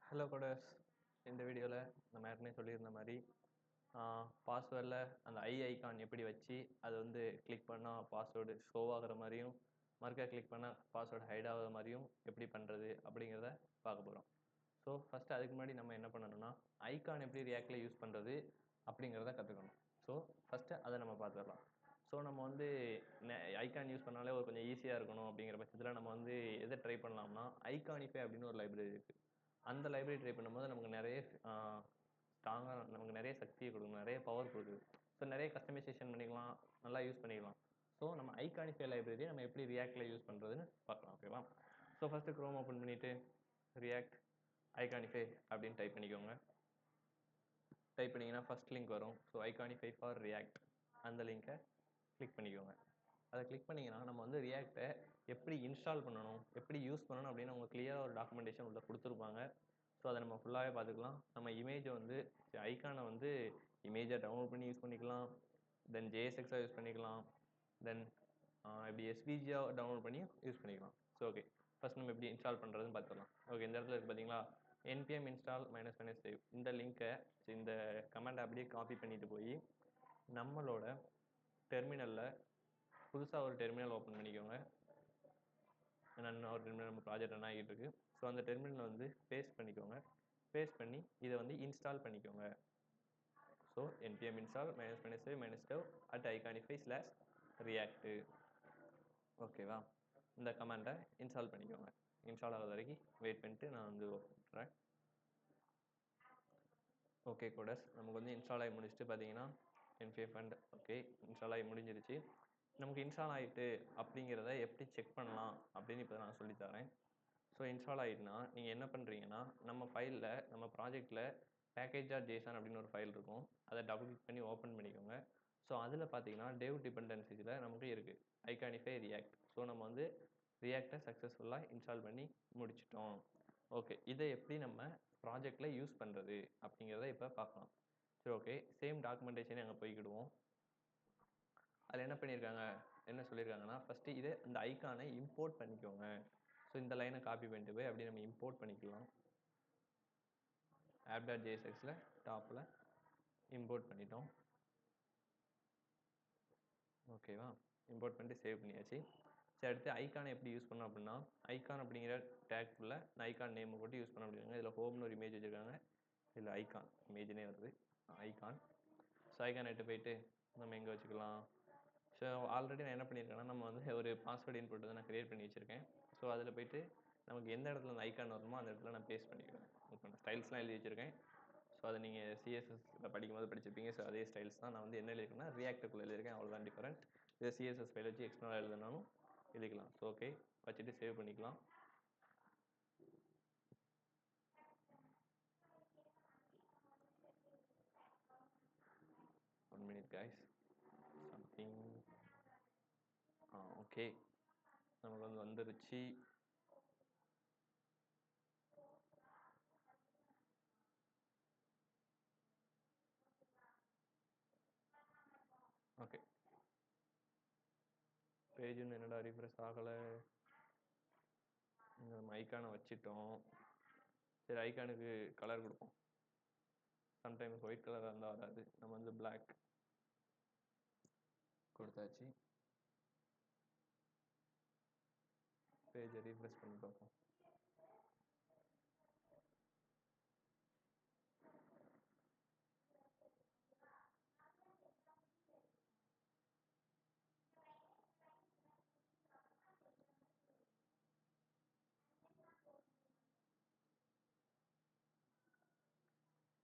Hello coders. இந்த வீடியோவில் நம்ம ஏற்கனவே சொல்லியிருந்த மாதிரி பாஸ்வேர்டில் அந்த ஐகான் எப்படி வச்சு அது வந்து கிளிக் பண்ணால் பாஸ்வேர்டு ஷோ ஆகிற மாதிரியும் மறுக்கா கிளிக் பண்ணால் பாஸ்வேர்டு ஹைட் ஆகிற மாதிரியும் எப்படி பண்ணுறது அப்படிங்கிறத பார்க்க போகிறோம். ஸோ ஃபஸ்ட்டு அதுக்கு முன்னாடி நம்ம என்ன பண்ணணும்னா ஐகான் எப்படி ரியாக்டில் யூஸ் பண்ணுறது அப்படிங்கிறத கற்றுக்கணும். ஸோ ஃபஸ்ட்டு அதை நம்ம பார்த்துடலாம். ஸோ நம்ம வந்து ஐகான் யூஸ் பண்ணாலே ஒரு கொஞ்சம் ஈஸியாக இருக்கணும் அப்படிங்கிற பட்சத்தில் நம்ம வந்து எதை ட்ரை பண்ணலாம்னா ஐகானிஃபை அப்படின்னு ஒரு லைப்ரரி இருக்குது. அந்த லைப்ரரி ட்ரை பண்ணும்போது நமக்கு நிறைய ஸ்ட்ராங்காக நமக்கு நிறைய சக்தியை கொடுக்கும், நிறைய பவர் கொடுக்குது. ஸோ நிறைய கஸ்டமைசேஷன் பண்ணிக்கலாம், நல்லா யூஸ் பண்ணிக்கலாம். ஸோ நம்ம ஐகானிஃபை லைப்ரரியை நம்ம எப்படி ரியாக்டில் யூஸ் பண்ணுறதுன்னு பார்க்கலாம். ஓகேவா? ஸோ ஃபஸ்ட்டு க்ரோம் ஓப்பன் பண்ணிவிட்டு ரியாக்ட் ஐகானிஃபை அப்படின்னு டைப் பண்ணிக்கோங்க. டைப் பண்ணிங்கன்னா ஃபஸ்ட் லிங்க் வரும். ஸோ ஐகானிஃபை ஃபார் ரியாக்ட் அந்த லிங்க்கை கிளிக் பண்ணிக்கோங்க. அதை கிளிக் பண்ணிங்கன்னா நம்ம வந்து ரியாக்டை எப்படி இன்ஸ்டால் பண்ணணும், எப்படி யூஸ் பண்ணணும் அப்படின்னு அவங்க கிளியராக ஒரு டாக்குமெண்டேஷன் உள்ள கொடுத்துருப்பாங்க. ஸோ அதை நம்ம ஃபுல்லாகவே பார்த்துக்கலாம். நம்ம இமேஜை வந்து ஐகானை வந்து இமேஜை டவுன்லோட் பண்ணி யூஸ் பண்ணிக்கலாம், தென் ஜேஎஸ்எக்ஸாக யூஸ் பண்ணிக்கலாம், தென் இப்படி எஸ்விஜியாக டவுன்லோட் பண்ணி யூஸ் பண்ணிக்கலாம். ஸோ ஓகே, ஃபஸ்ட் நம்ம எப்படி இன்ஸ்டால் பண்ணுறதுன்னு பார்த்துக்கலாம். ஓகே, இந்த இடத்துல இருக்குது பார்த்தீங்களா, npm install -save இந்த லிங்க்கை இந்த கமெண்ட் அப்படியே காப்பி பண்ணிட்டு போய் நம்மளோட டெர்மினலில் புதுசாக ஒரு டெர்மினல் ஓப்பன் பண்ணிக்கோங்க. ஏன்னா ஒரு டெர்மினல் நம்ம ப்ராஜெக்ட் ரன் ஆகிட்டு இருக்கு. ஸோ அந்த டெர்மினல் வந்து பேஸ்ட் பண்ணிக்கோங்க. பேஸ்ட் பண்ணி இதை வந்து இன்ஸ்டால் பண்ணிக்கோங்க. So npm install -save -dev @iconify/react. ஓகேவா? இந்த கமாண்டை இன்ஸ்டால் பண்ணிக்கோங்க. இன்ஸ்டால் ஆகாத வரைக்கும் வெயிட் பண்ணிட்டு நான் வந்து ஓப்பன் பண்ணுறேன். ஓகே கோடர்ஸ், நமக்கு வந்து இன்ஸ்டால் ஆகி முடிச்சுட்டு பார்த்தீங்கன்னா npm fund ஓகே இன்ஸ்டால் ஆகி முடிஞ்சிருச்சு. நமக்கு இன்ஸ்டால் ஆகிட்டு அப்படிங்கிறத எப்படி செக் பண்ணலாம் அப்படின்னு இப்போ நான் சொல்லித்தரேன். ஸோ இன்ஸ்டால் ஆகிட்டுனா நீங்கள் என்ன பண்ணுறீங்கன்னா நம்ம ஃபைலில் நம்ம ப்ராஜெக்டில் package.json அப்படின்னு ஒரு ஃபைல் இருக்கும். அதை டபுள் கிளிக் பண்ணி ஓப்பன் பண்ணிக்கோங்க. ஸோ அதில் பார்த்தீங்கன்னா டெவ் டிபெண்டன்சிஸில் நமக்கு இருக்குது ஐகானிஃபை ரியாக்ட். ஸோ நம்ம வந்து ரியாக்டை சக்ஸஸ்ஃபுல்லாக இன்ஸ்டால் பண்ணி முடிச்சிட்டோம். ஓகே, இதை எப்படி நம்ம ப்ராஜெக்டில் யூஸ் பண்ணுறது அப்படிங்கிறத இப்போ பார்க்கலாம். சரி ஓகே, சேம் டாக்குமெண்டேஷனே அங்கே போய்க்கிடுவோம். அதில் என்ன பண்ணியிருக்காங்க, என்ன சொல்லியிருக்காங்கன்னா ஃபஸ்ட்டு இதை இந்த ஐகானை இம்போர்ட் பண்ணிக்கோங்க. ஸோ இந்த லைனை காப்பி பண்ணிட்டு போய் அப்படியே நம்ம இம்போர்ட் பண்ணிக்கலாம். app.jsxல டாப்பில் இம்போர்ட் பண்ணிட்டோம். ஓகேவா? இம்போர்ட் பண்ணிட்டு சேவ் பண்ணியாச்சு. சரி, அடுத்து ஐகானை எப்படி யூஸ் பண்ணோம் அப்படின்னா ஐகான் அப்படிங்கிற டேக்குள்ள ஐகான் நேம் போட்டு யூஸ் பண்ண அப்படிங்க. இதில் ஹோம்னு ஒரு இமேஜ் வச்சுருக்காங்க, இதில் ஐகான் இமேஜ்னே வருது ஐகான். ஸோ ஐகான் எடுத்து போயிட்டு நம்ம எங்கே வச்சுக்கலாம். ஸோ ஆல்ரெடி நான் என்ன பண்ணியிருக்கேன்னா நம்ம வந்து ஒரு பாஸ்வேர்டு இன்புட் தான் நான் க்ரியேட் பண்ணி வச்சுருக்கேன். ஸோ அதில் போயிட்டு நமக்கு எந்த இடத்துல அந்த ஐகான் வருமோ அந்த இடத்துல நான் பேஸ்ட் பண்ணிக்கிறேன். இப்போ நான் ஸ்டைல்ஸ்லாம் எழுதி வச்சுருக்கேன். ஸோ அதை நீங்கள் சிஎஸ்எஸ்ல படிக்கும்போது படிச்சிருப்பீங்க. ஸோ அதே ஸ்டைல்ஸ் தான் நான் வந்து என்ன எழுதிருக்கேன்னா ரியாக்டுக்குள்ளே எழுதியிருக்கேன், அவ்வளோதான் டிஃபரெண்ட். இதை சிஎஸ்எஸ் ஃபைல் வச்சு எக்ஸ்டர்னலாக எழுதினாலும் எழுதிக்கலாம். ஸோ ஓகே, வச்சுட்டு சேவ் பண்ணிக்கலாம். One minute guys, something okay நமக்கு வந்து வந்துருச்சு. ஓகே, பேஜ் இன்னும் என்னடா ரீஃப்ரெஷ் ஆகலை. நம்ம ஐக்கானை வச்சிட்டோம். சரி, ஐக்கானுக்கு கலர் கொடுப்போம். சம்டைம்ஸ் ஒயிட் கலராக இருந்தால் வராது, நம்ம வந்து பிளாக் கொடுத்தாச்சு. பேஜை ரீஃப்ரெஷ் பண்ணி பார்ப்போம்.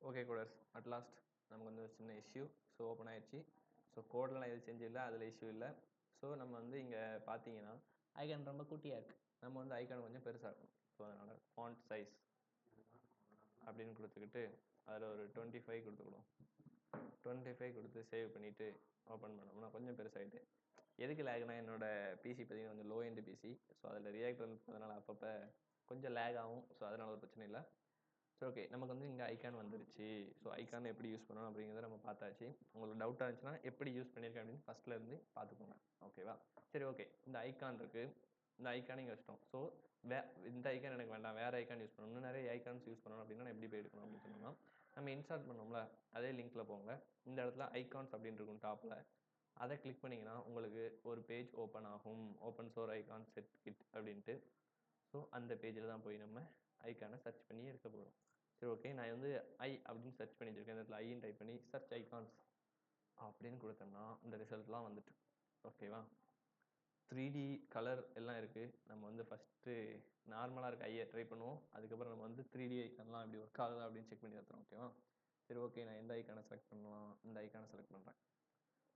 ஓகே கோடர்ஸ், அட் லாஸ்ட் நமக்கு வந்து ஒரு சின்ன இஷ்யூ. ஸோ ஓப்பன் ஆயிடுச்சு. ஸோ கோடெலாம் எதுவும் செஞ்சு இல்லை, அதில் இஷ்யூ இல்லை. ஸோ நம்ம வந்து இங்கே பார்த்தீங்கன்னா ஐகான் ரொம்ப குட்டியாக இருக்குது. நம்ம வந்து ஐகான் கொஞ்சம் பெருசாக இருக்கும். ஸோ அதனால் ஃபாண்ட் சைஸ் அப்படின்னு கொடுத்துக்கிட்டு அதில் ஒரு 25 கொடுத்துக்கிடுவோம். 25 கொடுத்து சேவ் பண்ணிவிட்டு ஓப்பன் பண்ணோம்னா கொஞ்சம் பெருசாகிட்டு. எதுக்கு லேக்னா என்னோட பிசி பார்த்தீங்கன்னா கொஞ்சம் லோ எண்ட் பிசி. ஸோ அதில் ரியாக்ட் அதனால் அப்பப்போ கொஞ்சம் லேக் ஆகும். ஸோ அதனால் ஒரு பிரச்சனை இல்லை. ஸோ ஓகே, நமக்கு வந்து இங்கே ஐகான் வந்துருச்சு. ஸோ ஐகான் எப்படி யூஸ் பண்ணணும் அப்படிங்கிறத நம்ம பார்த்தாச்சு. உங்களுக்கு டவுட்டாக இருந்துச்சுன்னா எப்படி யூஸ் பண்ணியிருக்கேன் அப்படின்னு ஃபஸ்ட்லேருந்து பார்த்துக்கோங்க. ஓகேவா? சரி ஓகே, இந்த ஐகான் இருக்குது. இந்த ஐக்கான் இங்கே வச்சிட்டோம். ஸோ இந்த ஐக்கான் எனக்கு வேண்டாம், வேறு ஐக்கான் யூஸ் பண்ணணும். இன்னும் நிறைய ஐக்கான்ஸ் யூஸ் பண்ணணும் அப்படின்னா நான் எப்படி போய் எடுக்கணும் அப்படின்னு சொன்னோம்னா, நம்ம இன்ஸ்டால் பண்ணோம்ல அதே லிங்க்கில் போங்க. இந்த இடத்துல ஐகான்ஸ் அப்படின்னு இருக்கும் டாப்பில். அதை கிளிக் பண்ணிங்கன்னா உங்களுக்கு ஒரு பேஜ் ஓப்பன் ஆகும். ஓப்பன் சோர் ஐகான் செட் கிட் அப்படின்ட்டு. ஸோ அந்த பேஜில் தான் போய் நம்ம ஐக்கானை சர்ச் பண்ணி எடுக்க போகிறோம். சரி, ஓகே. நான் வந்து ஐ அப்படின்னு சர்ச் பண்ணி வச்சிருக்கேன். இந்த இடத்துல ஐன்னு டைப் பண்ணி சர்ச் ஐகான்ஸ் அப்படின்னு கொடுத்தோம்னா இந்த ரிசல்ட்லாம் வந்துட்டு. ஓகேவா? 3D கலர் எல்லாம் இருக்குது. நம்ம வந்து ஃபஸ்ட்டு நார்மலாக இருக்க ஐயை ட்ரை பண்ணுவோம். அதுக்கப்புறம் நம்ம வந்து 3D ஐக்கான்லாம் எப்படி ஒர்க் ஆகுதா அப்படின்னு செக் பண்ணி பார்த்துறோம். ஓகேவா? சரி, ஓகே. நான் எந்த ஐக்கானை செலக்ட் பண்ணலாம்? இந்த ஐக்கானை செலக்ட் பண்ணுறேன்.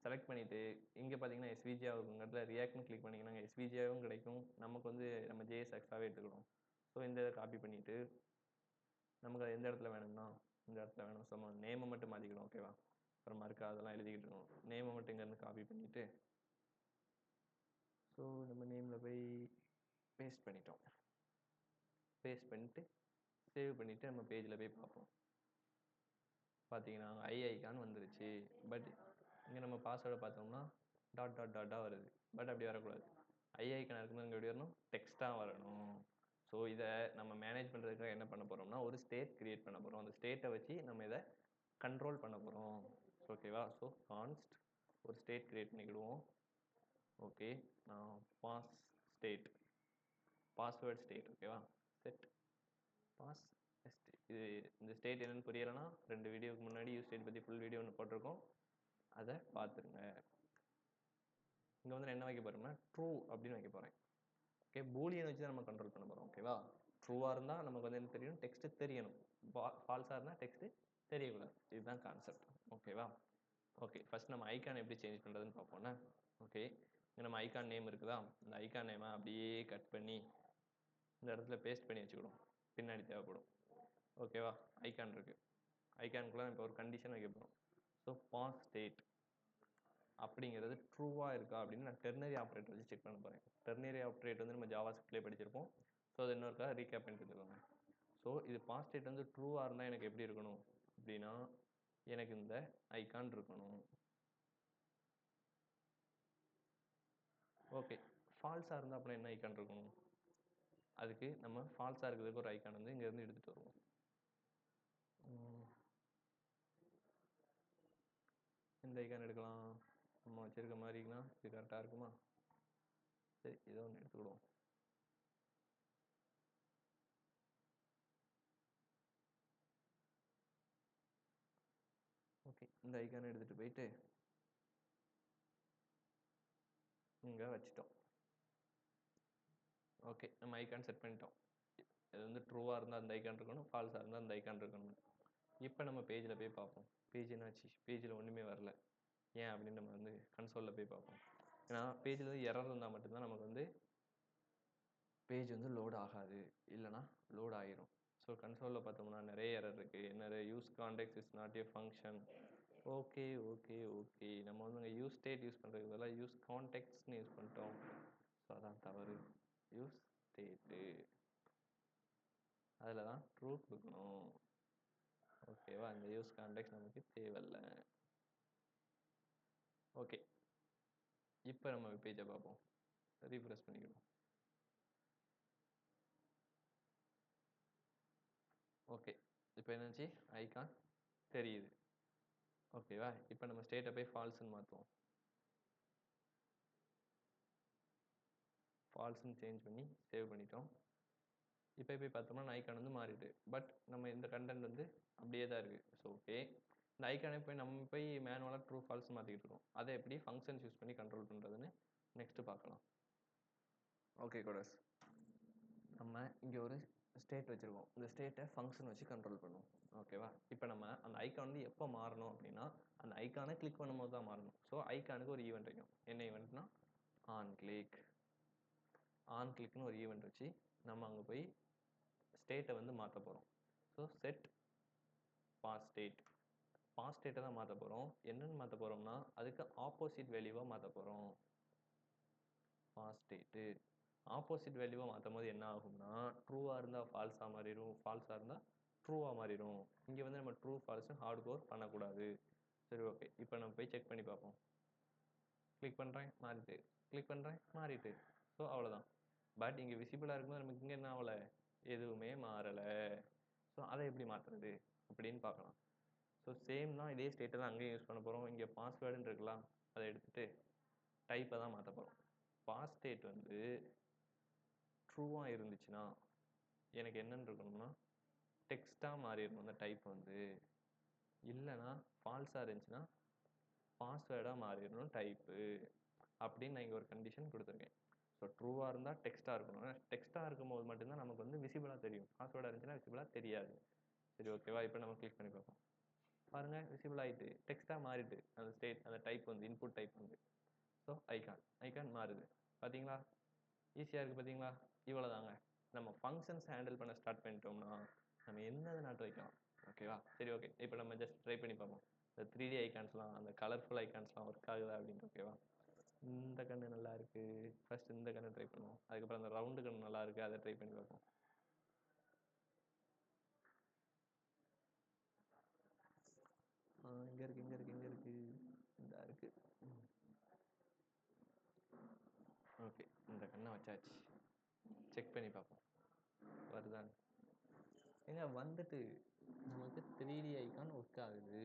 செலக்ட் பண்ணிவிட்டு இங்கே பார்த்தீங்கன்னா எஸ்விஜியா இருக்குங்கிறதுல ரியாக்ட்னு கிளிக் பண்ணிங்கன்னா எஸ்விஜியாவும் கிடைக்கும். நமக்கு வந்து நம்ம ஜேஎஸ்எக்ஸாகவே எடுத்துக்கணும். ஸோ இந்த இதை காப்பி பண்ணிவிட்டு நமக்கு அது எந்த இடத்துல வேணும்னா இந்த இடத்துல வேணும். ஸோ நம்ம நேமை மட்டும் மாற்றிக்கணும். ஓகேவா? அப்புறம் மறுக்க அதெல்லாம் எழுதிக்கிட்டு இருக்கணும். நேமை மட்டும் இங்கேருந்து காப்பி பண்ணிவிட்டு ஸோ நம்ம நேமில் போய் பேஸ்ட் பண்ணிட்டோம். பேஸ்ட் பண்ணிவிட்டு சேவ் பண்ணிவிட்டு நம்ம பேஜில் போய் பார்ப்போம். பார்த்தீங்கன்னா ஐ ஐக்கான் வந்துருச்சு. பட் இங்கே நம்ம பாஸ்வேர்டை பார்த்தோம்னா டாட் டாட் டாட்டாக வருது. பட் அப்படி வரக்கூடாது. ஐ ஐக்கான் இருக்கும்போது இங்கே எப்படி வரணும்? டெக்ஸ்ட்டாக வரணும். ஸோ இதை நம்ம மேனேஜ் பண்ணுறதுக்காக என்ன பண்ண போகிறோம்னா ஒரு ஸ்டேட் கிரியேட் பண்ண போகிறோம். அந்த ஸ்டேட்டை வச்சு நம்ம இதை கண்ட்ரோல் பண்ண போகிறோம். ஓகேவா? ஸோ கான்ஸ்ட் ஒரு ஸ்டேட் கிரியேட் பண்ணிக்கிடுவோம். ஓகே, நான் பாஸ் ஸ்டேட் பாஸ்வேர்ட் ஸ்டேட். ஓகேவா? செட் பாஸ் இது இந்த ஸ்டேட் என்னன்னு புரியலைன்னா 2 வீடியோக்கு முன்னாடி யூஸ் ஸ்டேட் பற்றி ஃபுல் வீடியோ ஒன்று போட்டிருக்கோம். அதை பார்த்துருங்க. இங்கே வந்து நான் என்ன வைக்க போகிறேன்னா ட்ரூ அப்படின்னு வைக்க போகிறேன். ஓகே, பூலியன் வச்சு தான் நம்ம கண்ட்ரோல் பண்ண போகிறோம். ஓகேவா? ட்ரூவாக இருந்தால் நமக்கு வந்து என்ன தெரியணும்? டெக்ஸ்ட்டு தெரியணும். ஃபால்ஸாக இருந்தால் டெக்ஸ்ட்டு தெரியக்கூடாது. இதுதான் கான்செப்ட். ஓகேவா? ஓகே, ஃபஸ்ட் நம்ம ஐக்கான் எப்படி சேஞ்ச் பண்ணுறதுன்னு பார்ப்போம்னா. ஓகே, இங்கே நம்ம ஐக்கான் நேம் இருக்குதா? இந்த ஐக்கான் நேமை அப்படியே கட் பண்ணி இந்த இடத்துல பேஸ்ட் பண்ணி வச்சுக்கிடும். பின்னாடி தேவைப்படும். ஓகேவா? ஐக்கான் இருக்குது. ஐக்கானுக்குள்ளே இப்போ ஒரு கண்டிஷன் வைக்க போகிறோம். ஸோ பாஸ் ஸ்டேட் அப்படிங்கிறது ட்ரூவாக இருக்கா அப்படின்னு நான் டெர்னரி ஆப்ரேட்டர் வச்சு செக் பண்ண போகிறேன். டெர்னரி ஆப்ரேட் வந்து நம்ம ஜாவா ஸ்கிரிப்ட்லேயே படிச்சிருப்போம். ஸோ அது இன்னொருக்கா ரீகேப் பண்ணிட்டு இருந்துக்கோங்க. ஸோ இது பாஸ் ஸ்டேட் வந்து ட்ரூவாக இருந்தால் எனக்கு எப்படி இருக்கணும் அப்படின்னா எனக்கு இந்த ஐக்கான் இருக்கணும். ஓகே, ஃபால்ஸாக இருந்தால் அப்புறம் என்ன ஐக்கான் இருக்கணும்? அதுக்கு நம்ம ஃபால்ஸாக இருக்கிறதுக்கு ஒரு ஐக்கான் வந்து இங்கேருந்து எடுத்துகிட்டு வருவோம். இந்த ஐக்கான் எடுக்கலாம். நம்ம வச்சுருக்க மாதிரினா இது கரெக்டாக இருக்குமா? சரி, ஏதோ ஒன்று எடுத்துக்கிடுவோம். ஓகே, இந்த ஐக்கானை எடுத்துகிட்டு போயிட்டு இங்கே வச்சுட்டோம். ஓகே, நம்ம ஐக்கான் செட் பண்ணிட்டோம். இது வந்து ட்ரூவாக இருந்தால் அந்த ஐக்கான் இருக்கணும், ஃபால்ஸாக இருந்தால் அந்த ஐக்கான் இருக்கணும். இப்போ நம்ம பேஜில் போய் பார்ப்போம். பேஜ் என்னாச்சு? பேஜில் ஒன்றுமே வரல. ஏன் அப்படின்னு நம்ம வந்து கன்சோலில் போய் பார்ப்போம். ஏன்னா பேஜில் வந்து எரர் இருந்தால் மட்டும்தான் நமக்கு வந்து பேஜ் வந்து லோட் ஆகாது, இல்லைனா லோட் ஆகிரும். ஸோ கன்சோலில் பார்த்தோம்னா நிறைய எரர் இருக்குது. என்ன use contact is not a function. Okay okay okay, நம்ம வந்து இங்கே யூஸ் ஸ்டேட் யூஸ் பண்ணுறதுக்கு பதிலாக யூஸ் கான்டெக்ட்ஸ்னு யூஸ் பண்ணிட்டோம். ஸோ அதான் தவறு. யூஸ் ஸ்டேட்டு அதில் தான் ட்ரூ கொடுக்கணும். ஓகேவா? இந்த யூஸ் கான்டெக்ட் நமக்கு தேவையில்லை. ஓகே, இப்போ நம்ம பேஜை பார்ப்போம். ரீஃப்ரெஷ் பண்ணிக்கிடுவோம். ஓகே, இப்போ என்னாச்சு? ஐக்கான் தெரியுது. ஓகேவா? இப்போ நம்ம ஸ்டேட்டை போய் ஃபால்ஸ்ன்னு மாற்றுவோம். ஃபால்ஸ்ன்னு சேஞ்ச் பண்ணி சேவ் பண்ணிட்டோம். இப்போ போய் பார்த்தோம்னா ஐக்கான் வந்து மாறிட்டு, பட் நம்ம இந்த கண்டென்ட் வந்து அப்படியே தான் இருக்குது. ஸோ ஓகே, இந்த ஐக்கானை போய் நம்ம போய் மேனுவலாக ட்ரூ ஃபால்ஸ் மாற்றிக்கிட்டு இருக்கோம். அதை எப்படி ஃபங்க்ஷன்ஸ் யூஸ் பண்ணி கண்ட்ரோல் பண்ணுறதுன்னு நெக்ஸ்ட்டு பார்க்கலாம். ஓகே கோடர்ஸ், நம்ம இங்கே ஒரு ஸ்டேட் வச்சுருக்கோம். இந்த ஸ்டேட்டை ஃபங்க்ஷன் வச்சு கண்ட்ரோல் பண்ணுவோம். ஓகேவா? இப்போ நம்ம அந்த ஐக்கான் வந்து எப்போ மாறணும் அப்படின்னா அந்த ஐக்கானை கிளிக் பண்ணும்போது தான் மாறணும். ஸோ ஐக்கானுக்கு ஒரு ஈவெண்ட் வைக்கும். என்ன ஈவெண்ட்னா ஆன் கிளிக். ஆன் கிளிக்னு ஒரு ஈவெண்ட் வச்சு நம்ம அங்கே போய் ஸ்டேட்டை வந்து மாற்ற போகிறோம். So set pass state. Pass ஸ்டேட்டை தான் மாற்ற போகிறோம். என்னென்னு மாற்ற போகிறோம்னா அதுக்கு ஆப்போசிட் வேல்யூவாக மாற்ற போகிறோம். பாஸ் ஸ்டேட்டு ஆப்போசிட் வேல்யூவாக மாற்றும் போது என்ன ஆகும்னா ட்ரூவாக இருந்தால் ஃபால்ஸாக மாறிடும், ஃபால்ஸாக இருந்தால் ட்ரூவாக மாறிடும். இங்கே வந்து நம்ம ட்ரூ ஃபால்ஸும் ஹார்ட் கோர் பண்ணக்கூடாது. சரி, ஓகே, இப்போ நம்ம போய் செக் பண்ணி பார்ப்போம். கிளிக் பண்ணுறேன், மாறிட்டு. கிளிக் பண்ணுறேன், மாறிட்டு. ஸோ அவ்வளோதான். பட் இங்கே விசிபிளாக இருக்கும்போது நமக்கு இங்கே என்ன ஆகலை, எதுவுமே மாறலை. ஸோ அதை எப்படி மாற்றுறது அப்படின்னு பார்க்கலாம். ஸோ சேம் தான், இதே ஸ்டேட்டை தான் அங்கேயும் யூஸ் பண்ண போகிறோம். இங்கே பாஸ்வேர்டுன்னு இருக்கலாம், அதை எடுத்துகிட்டு டைப்பை தான் மாற்ற போகிறோம். பாஸ் ஸ்டேட் வந்து ட்ரூவாக இருந்துச்சுன்னா எனக்கு என்னன்னு இருக்கணும்னா டெக்ஸ்ட்டாக மாறிடணும் அந்த டைப் வந்து. இல்லைனா ஃபால்ஸாக இருந்துச்சுன்னா பாஸ்வேர்டாக மாறிடணும் டைப்பு அப்படின்னு நான் இங்கே ஒரு கண்டிஷன் கொடுத்துருக்கேன். ஸோ ட்ரூவாக இருந்தால் டெக்ஸ்ட்டாக இருக்கணும். டெக்ஸ்ட்டாக இருக்கும்போது மட்டும்தான் நமக்கு வந்து விசிபிளாக தெரியும். பாஸ்வேர்டாக இருந்துச்சுன்னா விசிபிளாக தெரியாது. சரி, ஓகேவா? இப்போ நம்ம கிளிக் பண்ணி பார்ப்போம். பாருங்கள், விசிபிள் ஆகிட்டு டெக்ஸ்ட்டாக மாறிட்டு அந்த ஸ்டேட், அந்த டைப் வந்து இன்புட் டைப் வந்து. ஸோ ஐகான் மாறுது. பார்த்தீங்களா? ஈஸியாக இருக்குது பார்த்தீங்களா? இவ்வளோ தாங்க. நம்ம ஃபங்க்ஷன்ஸ் ஹேண்டில் பண்ண ஸ்டார்ட் பண்ணிட்டோம்னா நம்ம என்னது நாட்டு வைக்கலாம். ஓகேவா? சரி, ஓகே. இப்போ நம்ம ஜஸ்ட் ட்ரை பண்ணி பார்ப்போம். இந்த 3D ஐகான்ஸ்லாம், அந்த கலர்ஃபுல் ஐகான்ஸ்லாம் ஒர்க் ஆகுதா அப்படின்ட்டு. ஓகேவா? இந்த கண்ணு நல்லா இருக்கு. ஃபர்ஸ்ட் இந்த கண்ணு ட்ரை பண்ணுவோம். அதுக்கப்புறம் அந்த ரவுண்டு கண்ணு நல்லா இருக்கு, அதை ட்ரை பண்ணி பார்ப்போம். இங்கே இருக்கு. இந்த இருக்கு. ஓகே, இந்த கண்ணை வச்சாச்சு. செக் பண்ணி பார்ப்போம் வருதான்னு. ஏங்க வந்துட்டு நமக்கு 3D ஐகான் ஒர்க் ஆகுது.